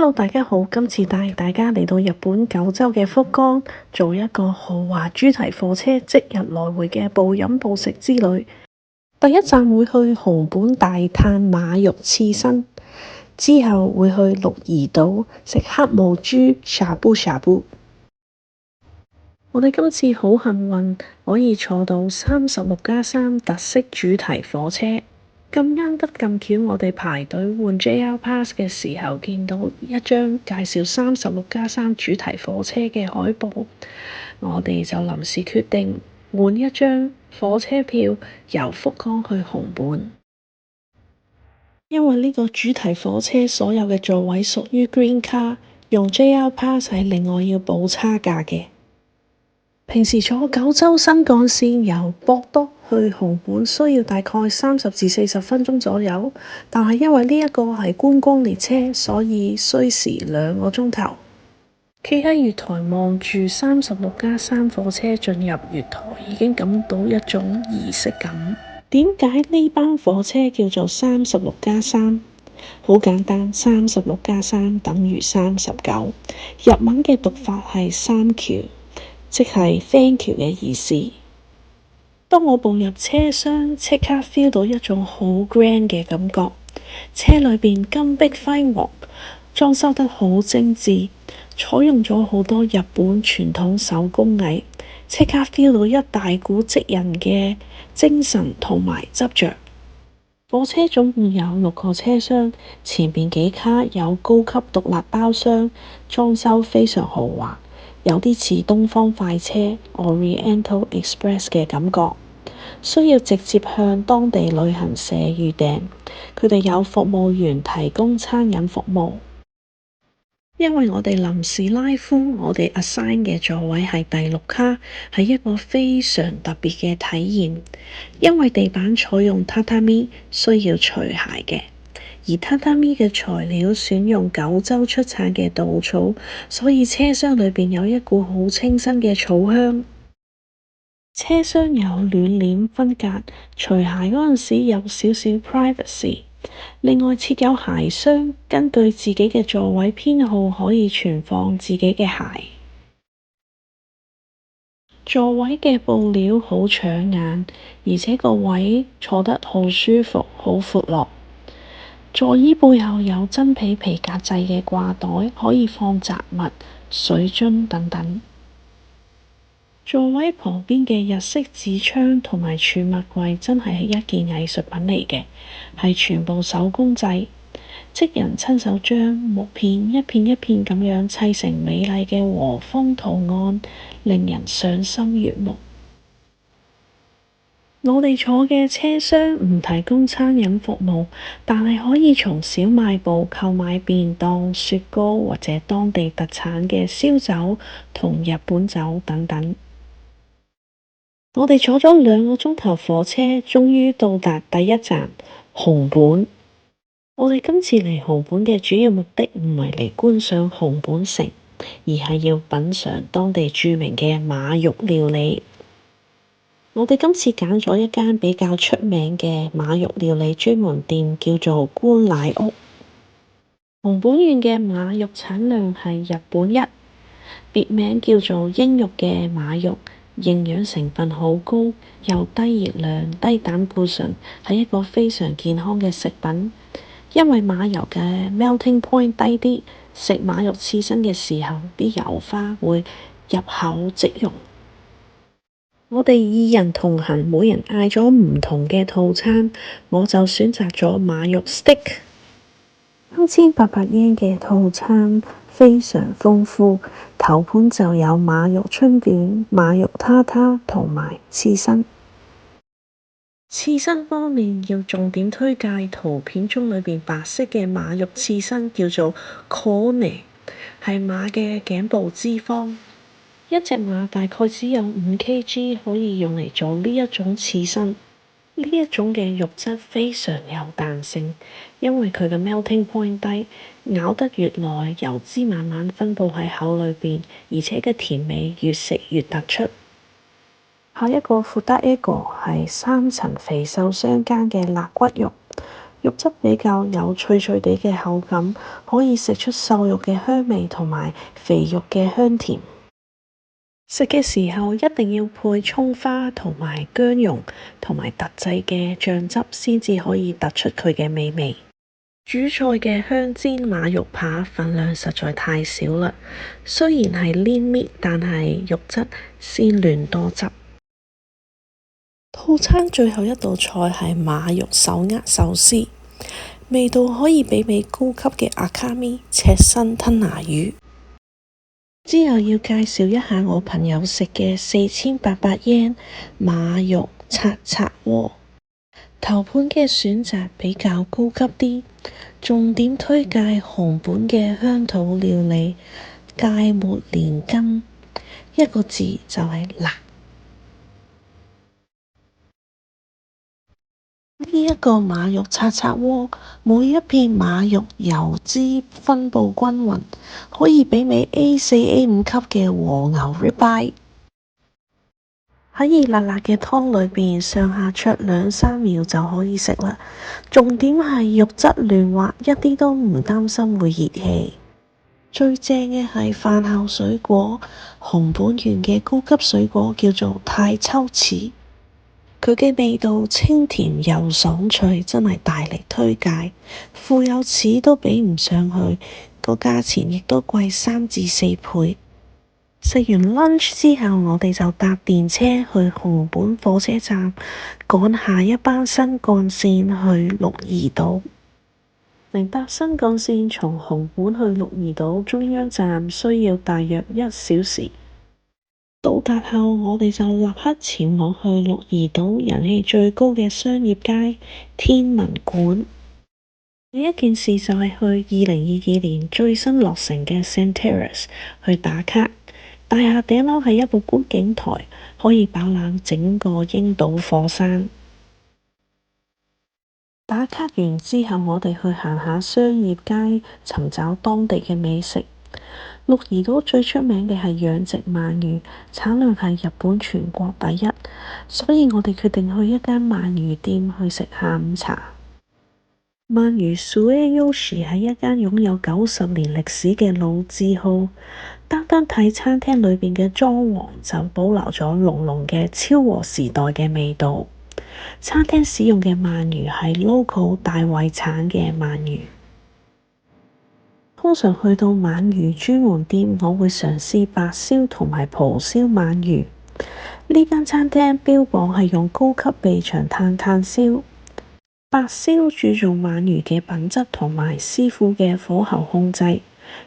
Hello，大家好，今次帶大家嚟到日本九州嘅福岡，做一個豪華主題課車即日來回嘅暴飲暴食之旅。第一站會去熊本大炭馬肉刺身，之後會去鹿兒島食黑毛豬shabu shabu。我哋今次好幸運可以坐到36+3特色主題火車。咁啱得咁巧，我哋排隊換 JR Pass 嘅時候，見到一張介紹36+3主題火車嘅海報，我哋就臨時決定換一張火車票，由福岡去熊本。因為呢個主題火車所有嘅座位屬於 Green Car，用 JR Pass 係另外要補差價嘅。平時坐九州新幹線由博多去熊本需要大概30至40分鐘左右，但係因為呢一個係觀光列車，所以需時2個鐘頭。企喺月台望住36+3火車進入月台，已經感到一種儀式感。點解呢班火車叫做36+3？好簡單，36+3等於39。日文嘅讀法係3Q。即係 Thank you 嘅意思。當我步入車廂，即刻 feel 到一種好 grand 嘅感覺。車裏邊金碧輝煌，裝修得好精緻，採用咗好多日本傳統手工藝，即刻 feel 到一大股職人嘅精神同埋執着。火車總共有6個車廂，前面幾卡有高級獨立包廂，裝修非常豪華。有啲似東方快車 Oriental Express 嘅感覺，需要直接向當地旅行社預訂。佢哋有服務員提供餐飲服務。因為我哋臨時拉夫，我哋 assign 嘅座位係第6卡，係一個非常特別嘅體驗。因為地板採用榻榻米，需要除鞋嘅。而榻榻米嘅材料選用九州出產嘅稻草，所以車廂裏邊有一股好清新嘅草香。車廂有暖簾分隔，除鞋嗰陣時有少少 privacy。另外設有鞋箱，根據自己嘅座位編號可以存放自己嘅鞋。座位嘅布料好搶眼，而且個位坐得好舒服，好闊落。座椅背後有真皮皮革製嘅掛袋，可以放雜物、水樽等等。座位旁邊嘅日式紙窗同埋儲物櫃真係一件藝術品嚟嘅，係全部手工製，職人親手將木片一片一片咁樣砌成美麗嘅和風圖案，令人賞心悅目。我哋坐嘅車廂唔提供餐飲服務，但係可以從小賣部購買便當、雪糕或者當地特產嘅燒酒同日本酒等等。我哋坐咗2個鐘頭火車，終於到達第一站熊本。我哋今次嚟熊本嘅主要目的唔係嚟觀賞熊本城，而係要品嚐當地著名嘅馬肉料理。我哋今次揀咗一間比較出名嘅馬肉料理專門店，叫做官乃屋。熊本縣嘅馬肉產量係日本一，別名叫做鷹肉嘅馬肉，營養成分好高，又低熱量、低膽固醇，係一個非常健康嘅食品。因為馬油嘅 melting point 低啲，食馬肉刺身嘅時候，啲油花會入口即溶。我哋2人同行，每人嗌咗唔同嘅套餐，我就選擇咗馬肉 steak。3800 yen 嘅套餐非常豐富，頭盤就有馬肉春卷、馬肉他他同埋刺身。刺身方面要重點推介圖片中裏邊白色嘅馬肉刺身，叫做 Kone， 係馬嘅頸部脂肪。一隻馬大概只有5 kg 可以用嚟做呢一種刺身。呢一種嘅肉質非常有彈性，因為佢嘅 melting point 低，咬得越耐，油脂慢慢分佈喺口裏邊，而且嘅甜味越食越突出。下一個 Fuda Ego 係3層肥瘦相間嘅肋骨肉，肉質比較有脆脆地嘅口感，可以食出瘦肉嘅香味同埋肥肉嘅香甜。食嘅時候一定要配蔥花同埋薑蓉同埋特製嘅醬汁，先至可以突出佢嘅美味。主菜嘅香煎馬肉扒份量實在太少啦，雖然係黏搣，但係肉質鮮嫩多汁。套餐最後一道菜係馬肉手握壽司，味道可以媲美高級嘅阿卡咪赤身吞拿魚。之後要介紹一下我朋友食嘅4800yen馬肉擦擦鍋。頭盤嘅選擇比較高級啲，重點推介紅本嘅鄉土料理芥末連根，一個字就係辣。呢一個馬肉擦擦鍋，每一片馬肉油脂分佈均勻，可以媲美 A4、A5 級嘅和牛 ribeye。喺熱辣辣嘅湯裏邊，上下焯2-3秒就可以食啦。重點係肉質嫩滑，一啲都唔擔心會熱氣。最正嘅係飯後水果，熊本縣嘅高級水果叫做太秋柿。佢嘅味道清甜又爽脆，真係大力推介。富有柿都比唔上去，個價錢亦都貴3至4倍。食完 lunch 之後，我哋就搭電車去熊本火車站，趕下一班新幹線去鹿兒島。乘搭新幹線從熊本去鹿兒島中央站需要大約1小時。到達後，我哋就立刻前往去鹿兒島人氣最高嘅商業街天文館。第一件事就係去2022年最新落成嘅 St. Terrace 去打卡。大廈頂樓係一部觀景台，可以飽覽整個櫻島火山。打卡完之後，我哋去行下商業街，尋找當地嘅美食。鹿兒島最出名嘅係養殖鰻魚，產量係日本全國第一，所以我哋決定去一間鰻魚店去食下午茶。鰻魚 Sueyoshi 係一間擁有90年歷史嘅老字號，單睇餐廳裏邊嘅裝潢就保留咗濃濃嘅昭和時代嘅味道。餐廳使用嘅鰻魚係 local 大胃產嘅鰻魚。通常去到鰻魚專門店，我會嘗試白燒同埋蒲燒鰻魚。呢間餐廳標榜係用高級備長炭炭燒，白燒注重鰻魚嘅品質同埋師傅嘅火候控制，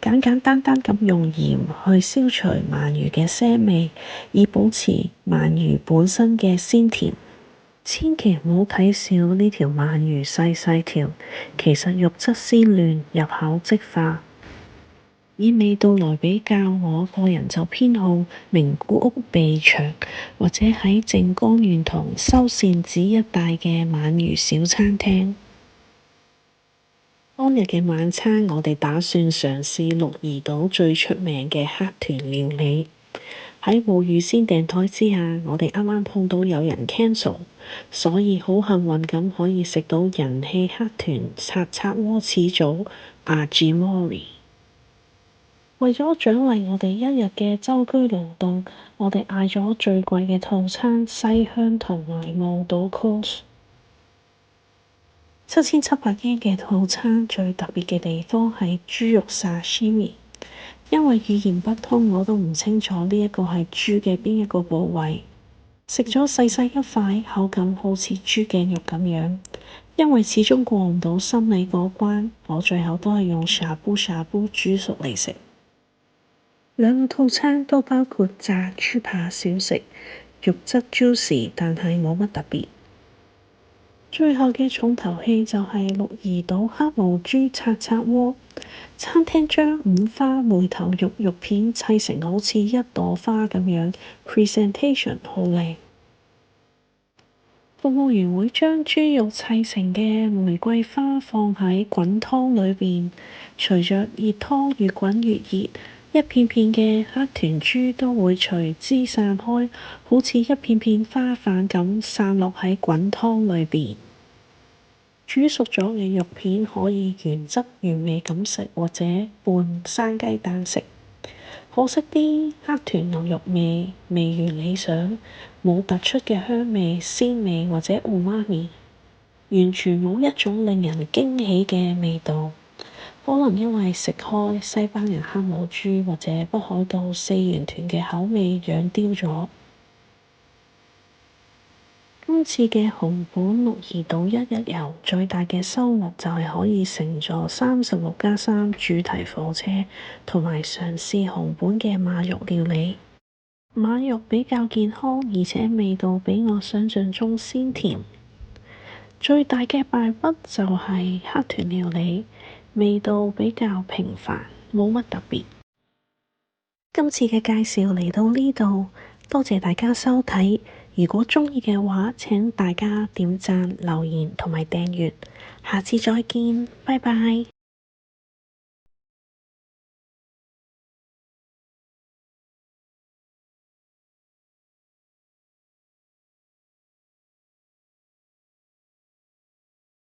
簡單咁用鹽去消除鰻魚嘅腥味，以保持鰻魚本身嘅鮮甜。千祈唔好睇小呢條鰻魚細條，其實肉質鮮嫩，入口即化。以味道來比較，我個人就偏好名古屋備長或者喺靜岡縣同修善寺一帶嘅鰻魚小餐廳。當日嘅晚餐，我哋打算嘗試鹿兒島最出名嘅黑豚料理。喺冇預先訂枱之下，我哋啱啱碰到有人 cancel，所以好幸運咁可以食到人氣黑豚擦擦鍋始祖Ajimori。為咗獎勵我哋一日嘅舟車勞頓，我哋嗌咗最貴嘅套餐西鄉同埋望島 course。7700yen嘅套餐最特別嘅地方係豬肉沙西米。因為語言不通，我都唔清楚呢一個係豬嘅邊一個部位。食咗細一塊，口感好似豬頸肉咁樣。因為始終過唔到心理嗰關，我最後都係用沙煲煮熟嚟食。兩個套餐都包括炸豬扒小食，肉質 juicy， 但係冇乜特別。最後嘅重頭戲就係鹿兒島黑毛豬擦擦鍋。餐廳將五花梅頭肉片砌成好似一朵花咁樣 ，presentation 好靚。服務員會將豬肉砌成嘅玫瑰花放喺滾湯裏邊，隨着熱湯越滾越熱，一片片嘅黑豚豬都會隨之散開，好似一片片花瓣咁散落喺滾湯裏邊。煮熟咗嘅肉片可以原汁原味咁食，或者拌生雞蛋食。可惜啲黑豚牛肉味未如理想，冇突出嘅香味、鮮味或者奧媽咪，完全冇一種令人驚喜嘅味道。可能因為食開西班牙黑毛豬或者北海道四元豚嘅口味養刁咗。今次嘅熊本鹿兒島一日遊最大嘅收穫就係可以乘坐36+3主題火車，同埋嘗試熊本嘅馬肉料理。馬肉比較健康，而且味道比我想象中鮮甜。最大嘅敗筆就係黑豚料理，味道比較平凡，冇乜特別。今次嘅介紹嚟到呢度，多謝大家收睇。如果鍾意嘅話，請大家點讚、留言同埋訂閱。下次再見，拜拜。